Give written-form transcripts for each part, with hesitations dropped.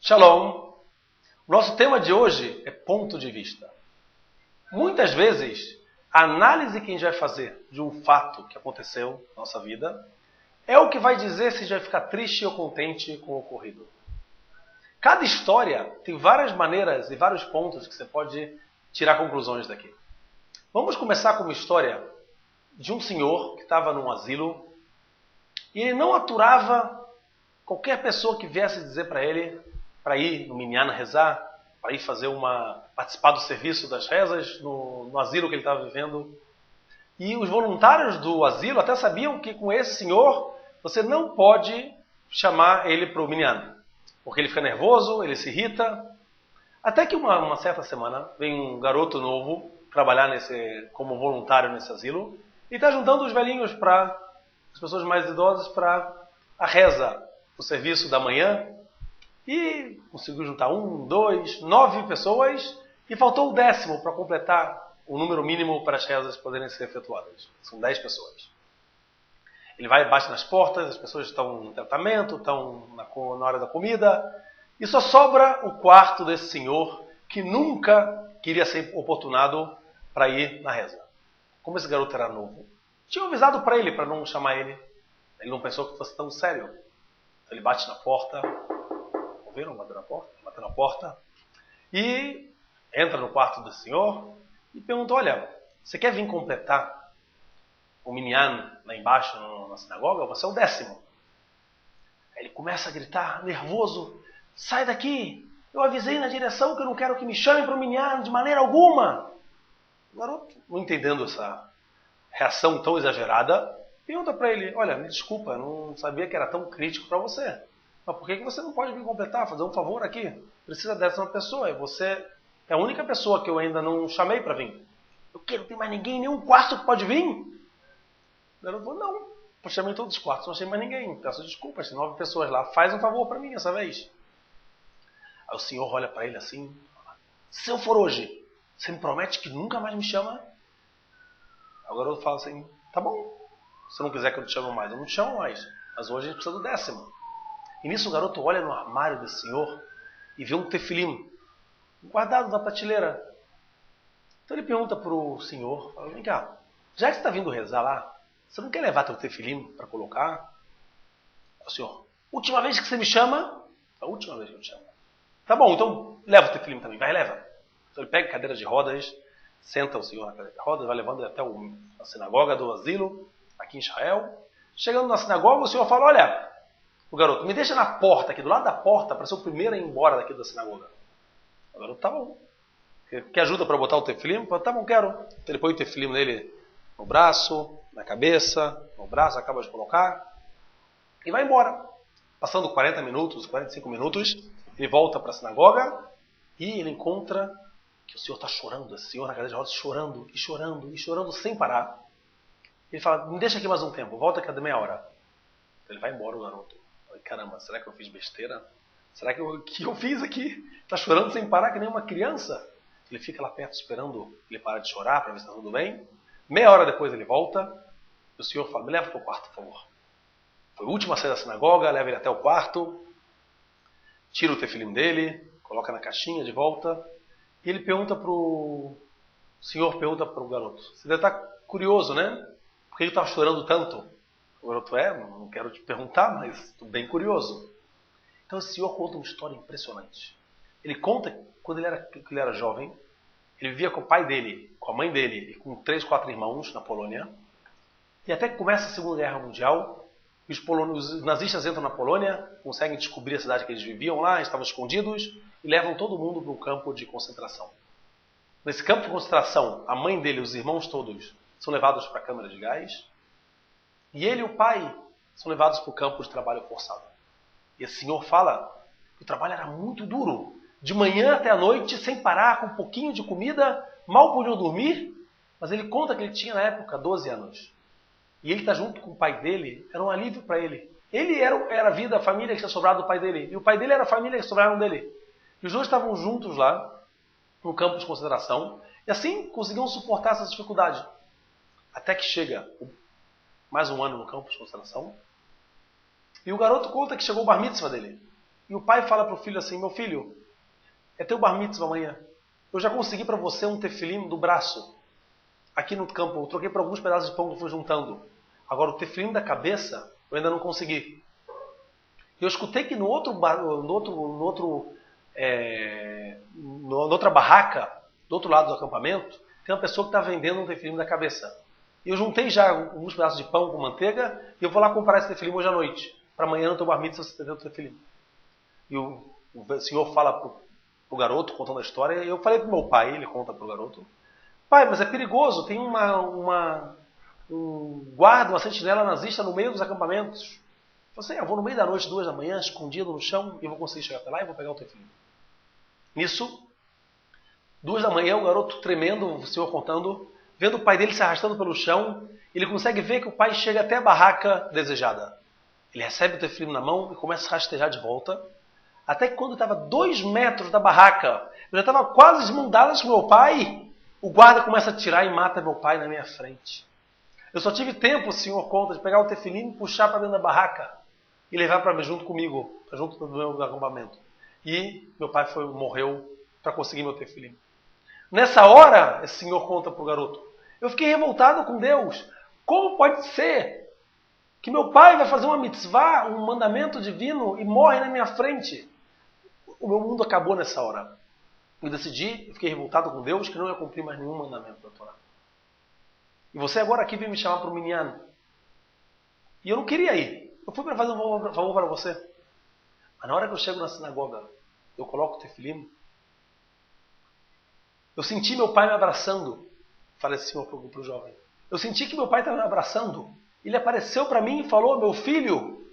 Shalom! O nosso tema de hoje é ponto de vista. Muitas vezes, a análise que a gente vai fazer de um fato que aconteceu na nossa vida é o que vai dizer se a gente vai ficar triste ou contente com o ocorrido. Cada história tem várias maneiras e vários pontos que você pode tirar conclusões daqui. Vamos começar com uma história de um senhor que estava num asilo e ele não aturava qualquer pessoa que viesse dizer para ele para ir no minyan rezar, para ir participar do serviço das rezas no asilo que ele estava vivendo. E os voluntários do asilo até sabiam que com esse senhor você não pode chamar ele para o minyan, porque ele fica nervoso, ele se irrita. Até que uma certa semana vem um garoto novo trabalhar como voluntário nesse asilo e está juntando os velhinhos as pessoas mais idosas para a reza, o serviço da manhã. E conseguiu juntar 1, 2, 9 pessoas e faltou o 10º para completar o número mínimo para as rezas poderem ser efetuadas. São 10 pessoas. Ele vai e bate nas portas, as pessoas estão no tratamento, estão na hora da comida, e só sobra o quarto desse senhor que nunca queria ser oportunado para ir na reza. Como esse garoto era novo, tinha avisado para ele, para não chamar ele. Ele não pensou que fosse tão sério. Então ele bate na porta. Ouviram? Bateu na porta. E entra no quarto do senhor e pergunta: olha, você quer vir completar o minyan lá embaixo na sinagoga? Você é o 10º. Aí ele começa a gritar, nervoso: sai daqui! Eu avisei na direção que eu não quero que me chamem para o minyan de maneira alguma. O garoto, não entendendo essa reação tão exagerada, pergunta para ele: olha, me desculpa, eu não sabia que era tão crítico para você. Mas por que você não pode vir completar, fazer um favor aqui? Precisa dessa uma pessoa, e você é a única pessoa que eu ainda não chamei para vir. O quê? Não tem mais ninguém, nenhum quarto que pode vir? O garoto falou: não, eu chamei todos os quartos, não achei mais ninguém. Peço desculpas, tem 9 pessoas lá, faz um favor para mim essa vez. Aí o senhor olha para ele assim: se eu for hoje, você me promete que nunca mais me chama? Aí o garoto fala assim: tá bom, se não quiser que eu te chame mais, eu não te chamo mais, mas hoje a gente precisa do 10º. E nisso o garoto olha no armário desse senhor e vê um tefilim guardado na prateleira. Então ele pergunta para o senhor: vem cá, já que você está vindo rezar lá, você não quer levar teu tefilim para colocar? O senhor: última vez que você me chama? A última vez que eu te chamo. Tá bom, então leva o tefilim também, vai, leva. Então ele pega a cadeira de rodas, senta o senhor na cadeira de rodas, vai levando ele até a sinagoga do asilo, aqui em Israel. Chegando na sinagoga, o senhor fala: olha, o garoto, me deixa na porta aqui, do lado da porta, para ser o primeiro a ir embora daqui da sinagoga. O garoto: tá bom. Quer ajuda para botar o tefilim? Tá bom, quero. Então ele põe o tefilim nele no braço, na cabeça, no braço, acaba de colocar e vai embora. Passando 40 minutos, 45 minutos, ele volta para a sinagoga e ele encontra que o senhor está chorando, esse senhor na cadeira de rodas chorando e chorando e chorando sem parar. Ele fala: me deixa aqui mais um tempo, volta aqui a meia hora. Ele vai embora, o garoto. Caramba, será que eu fiz besteira? Será que eu fiz aqui? Está chorando sem parar que nem uma criança. Ele fica lá perto esperando ele parar de chorar para ver se está tudo bem. Meia hora depois ele volta. E o senhor fala: me leva para o quarto, por favor. Foi o último a sair da sinagoga, leva ele até o quarto, tira o tefilim dele, coloca na caixinha de volta. E ele o senhor pergunta para o garoto: você deve estar curioso, né? Por que ele estava chorando tanto? O garoto: não quero te perguntar, mas estou bem curioso. Então esse senhor conta uma história impressionante. Ele conta que quando ele era jovem, ele vivia com o pai dele, com a mãe dele e com 3, 4 irmãos na Polônia. E até que começa a Segunda Guerra Mundial, os nazistas entram na Polônia, conseguem descobrir a cidade que eles viviam lá, estavam escondidos, e levam todo mundo para um campo de concentração. Nesse campo de concentração, a mãe dele e os irmãos todos são levados para a câmara de gás. E ele e o pai são levados para o campo de trabalho forçado. E esse senhor fala que o trabalho era muito duro. De manhã até a noite, sem parar, com um pouquinho de comida, mal podiam dormir. Mas ele conta que ele tinha na época 12 anos. E ele está junto com o pai dele, era um alívio para ele. Ele era a vida, a família que tinha sobrado do pai dele. E o pai dele era a família que sobraram dele. E os dois estavam juntos lá, no campo de concentração. E assim conseguiam suportar essa dificuldade. Até que chega mais um ano no campo de concentração. E o garoto conta que chegou o bar mitzvah dele. E o pai fala para o filho assim, meu filho, é teu bar mitzvah amanhã. Eu já consegui para você um tefilim do braço. Aqui no campo, eu troquei por alguns pedaços de pão que eu fui juntando. Agora, o tefilim da cabeça, eu ainda não consegui. Eu escutei que na outra barraca, do outro lado do acampamento, tem uma pessoa que está vendendo um tefilim da cabeça. E eu juntei já alguns pedaços de pão com manteiga e eu vou lá comprar esse tefilim hoje à noite. Para amanhã no teu bar mitzvah você ter o tefilim. E o senhor fala pro garoto, contando a história, e eu falei pro meu pai, ele conta pro garoto, pai, mas é perigoso, tem um guarda, uma sentinela nazista no meio dos acampamentos. Eu falei assim, eu vou no meio da noite, 2 da manhã, escondido no chão, e vou conseguir chegar até lá e vou pegar o tefilim. Nisso, 2 da manhã, o garoto tremendo, o senhor contando, vendo o pai dele se arrastando pelo chão, ele consegue ver que o pai chega até a barraca desejada. Ele recebe o tefilim na mão e começa a rastejar de volta, até que quando estava 2 metros da barraca, eu já estava quase desmandadas com meu pai, o guarda começa a atirar e mata meu pai na minha frente. Eu só tive tempo, o senhor conta, de pegar o tefilim, puxar para dentro da barraca e levar para mim junto comigo, junto do meu acampamento. E meu pai morreu para conseguir meu tefilim. Nessa hora, esse senhor conta para o garoto, eu fiquei revoltado com Deus. Como pode ser que meu pai vai fazer uma mitzvah, um mandamento divino, e morre na minha frente? O meu mundo acabou nessa hora. Eu decidi, eu fiquei revoltado com Deus, que não ia cumprir mais nenhum mandamento da Torá. E você agora aqui veio me chamar para o minyan. E eu não queria ir. Eu fui para fazer um favor para você. Mas na hora que eu chego na sinagoga, eu coloco o tefilim, eu senti meu pai me abraçando. Falei assim para o jovem. Eu senti que meu pai estava me abraçando. Ele apareceu para mim e falou, meu filho,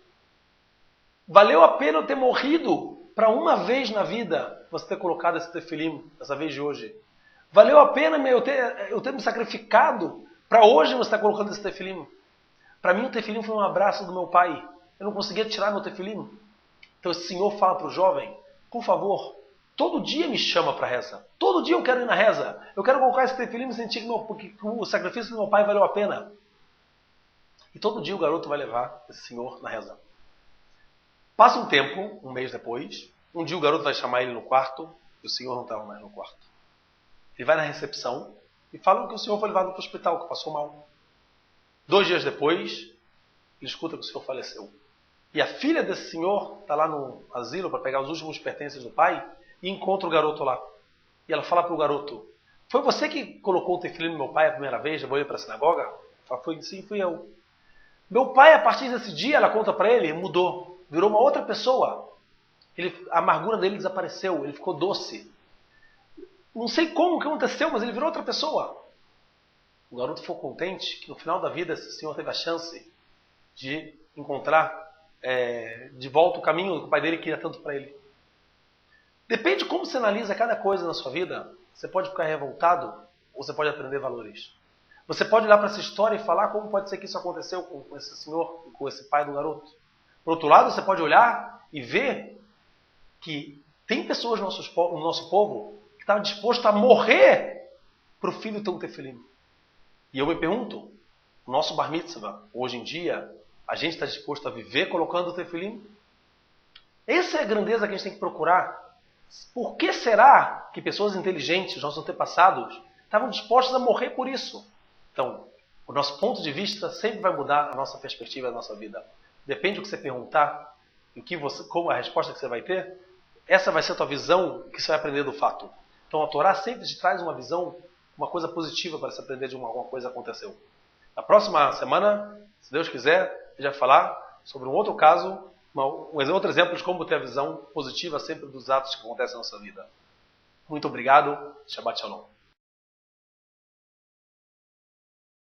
valeu a pena eu ter morrido para uma vez na vida você ter colocado esse tefilim, essa vez de hoje. Valeu a pena eu ter me sacrificado para hoje você estar colocando esse tefilim. Para mim o tefilim foi um abraço do meu pai. Eu não conseguia tirar meu tefilim. Então esse senhor fala para o jovem, por favor, todo dia me chama para reza. Todo dia eu quero ir na reza. Eu quero colocar esse tefilim e sentir que o sacrifício do meu pai valeu a pena. E todo dia o garoto vai levar esse senhor na reza. Passa um tempo, um mês depois, um dia o garoto vai chamar ele no quarto e o senhor não estava mais no quarto. Ele vai na recepção e fala que o senhor foi levado para o hospital, que passou mal. 2 dias depois, ele escuta que o senhor faleceu. E a filha desse senhor está lá no asilo para pegar os últimos pertences do pai e encontra o garoto lá. E ela fala para o garoto, foi você que colocou o tefilim no meu pai a primeira vez, levou ele para a sinagoga? Fala, sim, fui eu. Meu pai, a partir desse dia, ela conta para ele, mudou. Virou uma outra pessoa. A amargura dele desapareceu, ele ficou doce. Não sei como que aconteceu, mas ele virou outra pessoa. O garoto ficou contente que no final da vida esse senhor teve a chance de encontrar de volta o caminho que o pai dele queria tanto para ele. Depende de como você analisa cada coisa na sua vida, você pode ficar revoltado ou você pode aprender valores. Você pode olhar para essa história e falar como pode ser que isso aconteceu com esse senhor, com esse pai do garoto. Por outro lado, você pode olhar e ver que tem pessoas no nosso povo que estavam dispostas a morrer para o filho ter um tefilim. E eu me pergunto, o nosso bar mitzvah, hoje em dia, a gente está disposto a viver colocando o tefilim? Essa é a grandeza que a gente tem que procurar. Por que será que pessoas inteligentes, nossos antepassados, estavam dispostos a morrer por isso? Então, o nosso ponto de vista sempre vai mudar a nossa perspectiva da nossa vida. Depende do que você perguntar, como a resposta que você vai ter, essa vai ser a tua visão que você vai aprender do fato. Então a Torá sempre te traz uma visão, uma coisa positiva para se aprender de alguma coisa que aconteceu. Na próxima semana, se Deus quiser, eu já falar sobre um outro caso, outro exemplo de como ter a visão positiva sempre dos atos que acontecem na nossa vida. Muito obrigado. Shabbat Shalom.